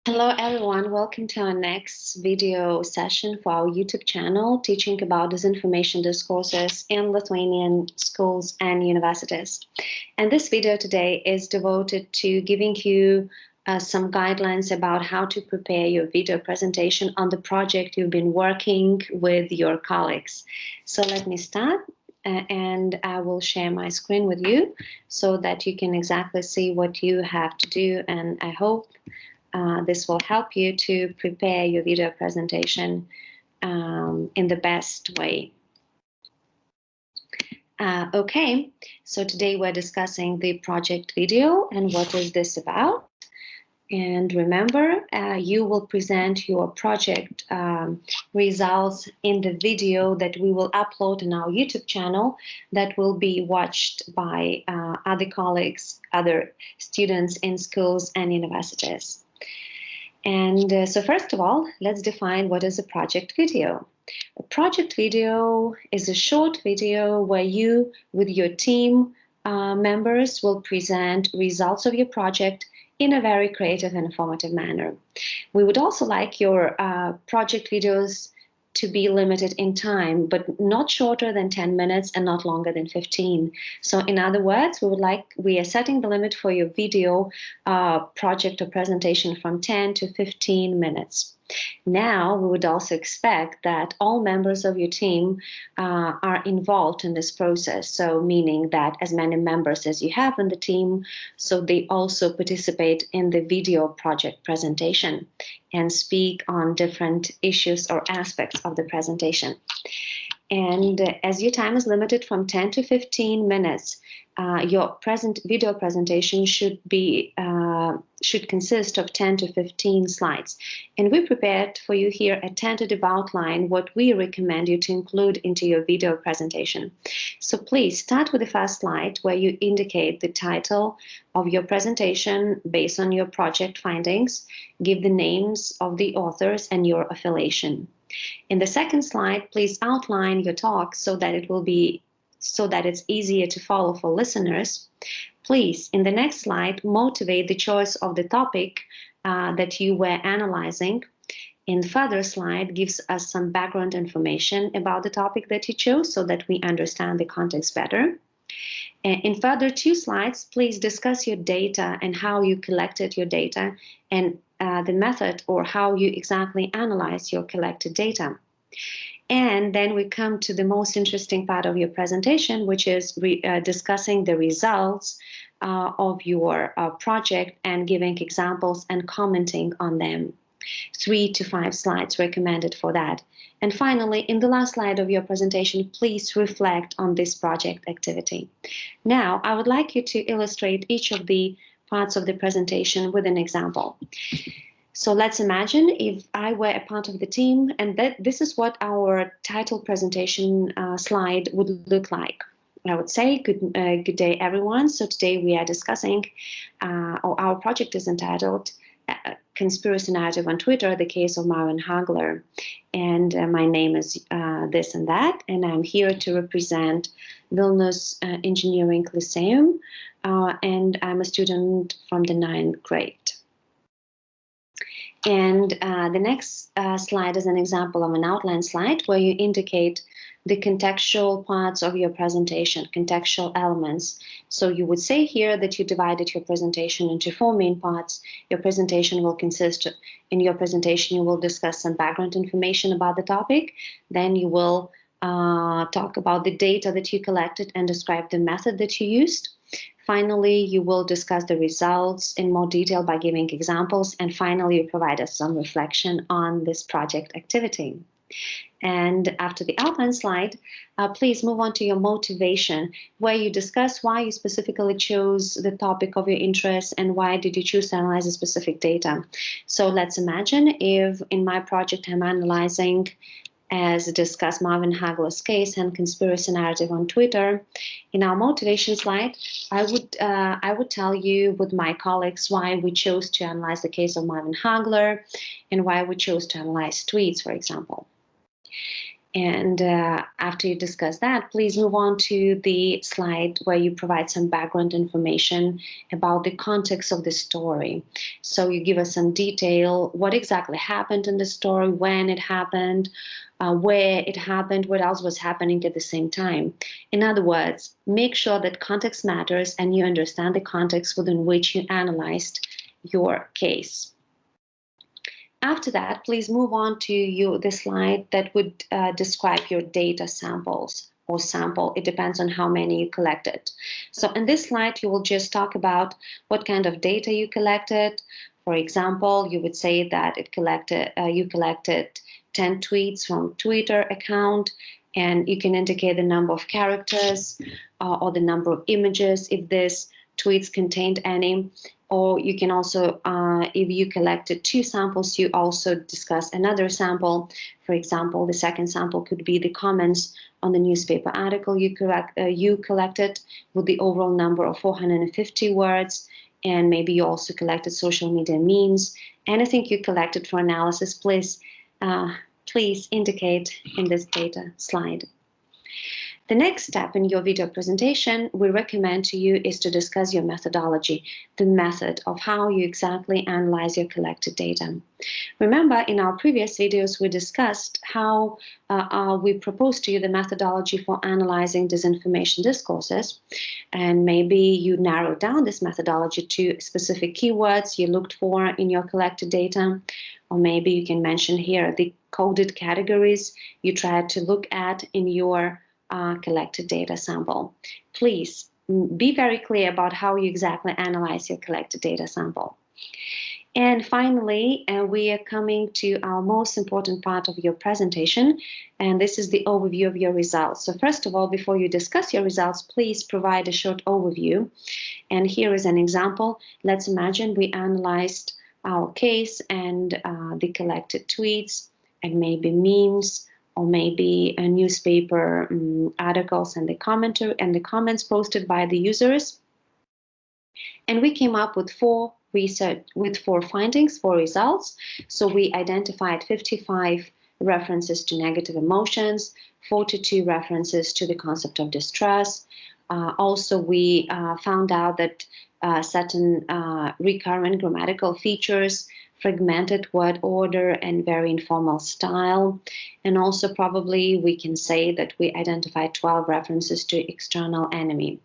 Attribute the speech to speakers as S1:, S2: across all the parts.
S1: Hello everyone, welcome to our next video session for our YouTube channel teaching about disinformation discourses in Lithuanian schools and universities. And this video today is devoted to giving you some guidelines about how to prepare your video presentation on the project you've been working with your colleagues. So let me start. And I will share my screen with you so that you can exactly see what you have to do, and I hope this will help you to prepare your video presentation in the best way. Okay, so today we're discussing the project video and what is this about. And remember, you will present your project results in the video that we will upload in our YouTube channel that will be watched by other colleagues, other students in schools and universities. And so first of all, let's define what is a project video. A project video is a short video where you, with your team members, will present results of your project in a very creative and informative manner. We would also like your project videos to be limited in time, but not shorter than 10 minutes and not longer than 15. So in other words, we are setting the limit for your video project or presentation from 10 to 15 minutes. Now, we would also expect that all members of your team are involved in this process. So meaning that as many members as you have in the team, so they also participate in the video project presentation and speak on different issues or aspects of the presentation. And as your time is limited from 10 to 15 minutes, your video presentation should consist of 10 to 15 slides. And we prepared for you here a tentative outline what we recommend you to include into your video presentation. So please start with the first slide where you indicate the title of your presentation based on your project findings, give the names of the authors and your affiliation. In the second slide, please outline your talk so that it's easier to follow for listeners. Please, in the next slide, motivate the choice of the topic that you were analyzing. In the further slide, gives us some background information about the topic that you chose so that we understand the context better. In further two slides, please discuss your data and how you collected your data and the method or how you exactly analyze your collected data. And then we come to the most interesting part of your presentation, which is discussing the results of your project and giving examples and commenting on them. 3 to 5 slides recommended for that. And finally, in the last slide of your presentation, please reflect on this project activity. Now, I would like you to illustrate each of the parts of the presentation with an example. So let's imagine if I were a part of the team, and this is what our title presentation slide would look like. I would say, good day, everyone. So today we are discussing, or our project is entitled Conspiracy Narrative on Twitter, the case of Marvin Hagler. And my name is this and that, and I'm here to represent Vilnius Engineering Lyceum, and I'm a student from the 9th grade. And the next slide is an example of an outline slide where you indicate the contextual parts of your presentation, contextual elements. So you would say here that you divided your presentation into 4 main parts. Your presentation will consist, in your presentation, you will discuss some background information about the topic. Then you will talk about the data that you collected and describe the method that you used. Finally, you will discuss the results in more detail by giving examples. And finally, you provide us some reflection on this project activity. And after the outline slide, please move on to your motivation, where you discuss why you specifically chose the topic of your interest and why did you choose to analyze the specific data. So let's imagine if in my project I'm analyzing, as discussed, Marvin Hagler's case and conspiracy narrative on Twitter. In our motivation slide, I would tell you with my colleagues why we chose to analyze the case of Marvin Hagler and why we chose to analyze tweets, for example. And after you discuss that, please move on to the slide where you provide some background information about the context of the story. So you give us some detail, what exactly happened in the story, when it happened, where it happened, what else was happening at the same time. In other words, make sure that context matters and you understand the context within which you analyzed your case. After that, please move on to the slide that would describe your data samples or sample. It depends on how many you collected. So in this slide, you will just talk about what kind of data you collected. For example, you would say that you collected 10 tweets from Twitter account, and you can indicate the number of characters or the number of images if this tweets contained any. Or you can also, if you collected 2 samples, you also discuss another sample. For example, the second sample could be the comments on the newspaper article you collected with the overall number of 450 words. And maybe you also collected social media memes. Anything you collected for analysis, please indicate in this data slide. The next step in your video presentation we recommend to you is to discuss your methodology, the method of how you exactly analyze your collected data. Remember, in our previous videos, we discussed how we proposed to you the methodology for analyzing disinformation discourses, and maybe you narrowed down this methodology to specific keywords you looked for in your collected data, or maybe you can mention here the coded categories you tried to look at in your collected data sample. Please be very clear about how you exactly analyze your collected data sample. And finally, we are coming to our most important part of your presentation, and this is the overview of your results. So first of all, before you discuss your results, please provide a short overview. And here is an example. Let's imagine we analyzed our case and the collected tweets and maybe memes, or maybe a newspaper articles and the comments posted by the users. And we came up with 4 findings, 4 results. So we identified 55 references to negative emotions, 42 references to the concept of distress. Also, we found out that certain recurrent grammatical features, fragmented word order, and very informal style. And also probably we can say that we identified 12 references to external enemy.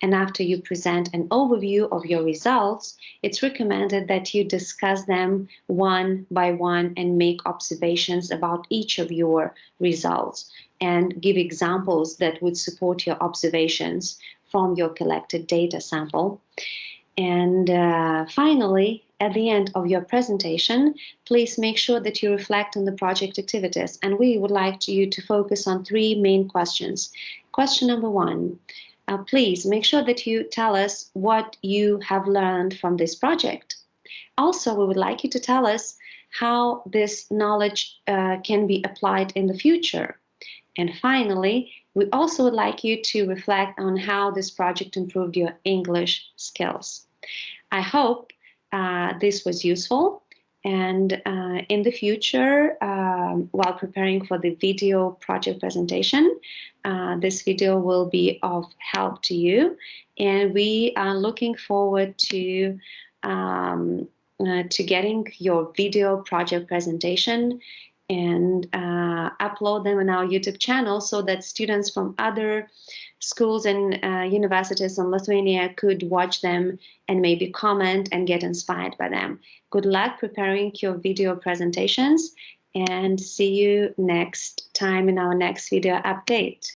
S1: And after you present an overview of your results, it's recommended that you discuss them one by one and make observations about each of your results and give examples that would support your observations from your collected data sample. And finally, at the end of your presentation, please make sure that you reflect on the project activities. And we would like you to focus on 3 main questions. Question number 1, please make sure that you tell us what you have learned from this project. Also, we would like you to tell us how this knowledge can be applied in the future. And finally, we also would like you to reflect on how this project improved your English skills. I hope this was useful, and in the future, while preparing for the video project presentation, this video will be of help to you, and we are looking forward to getting your video project presentation and upload them on our YouTube channel so that students from other schools and universities in Lithuania could watch them and maybe comment and get inspired by them. Good luck preparing your video presentations, and see you next time in our next video update.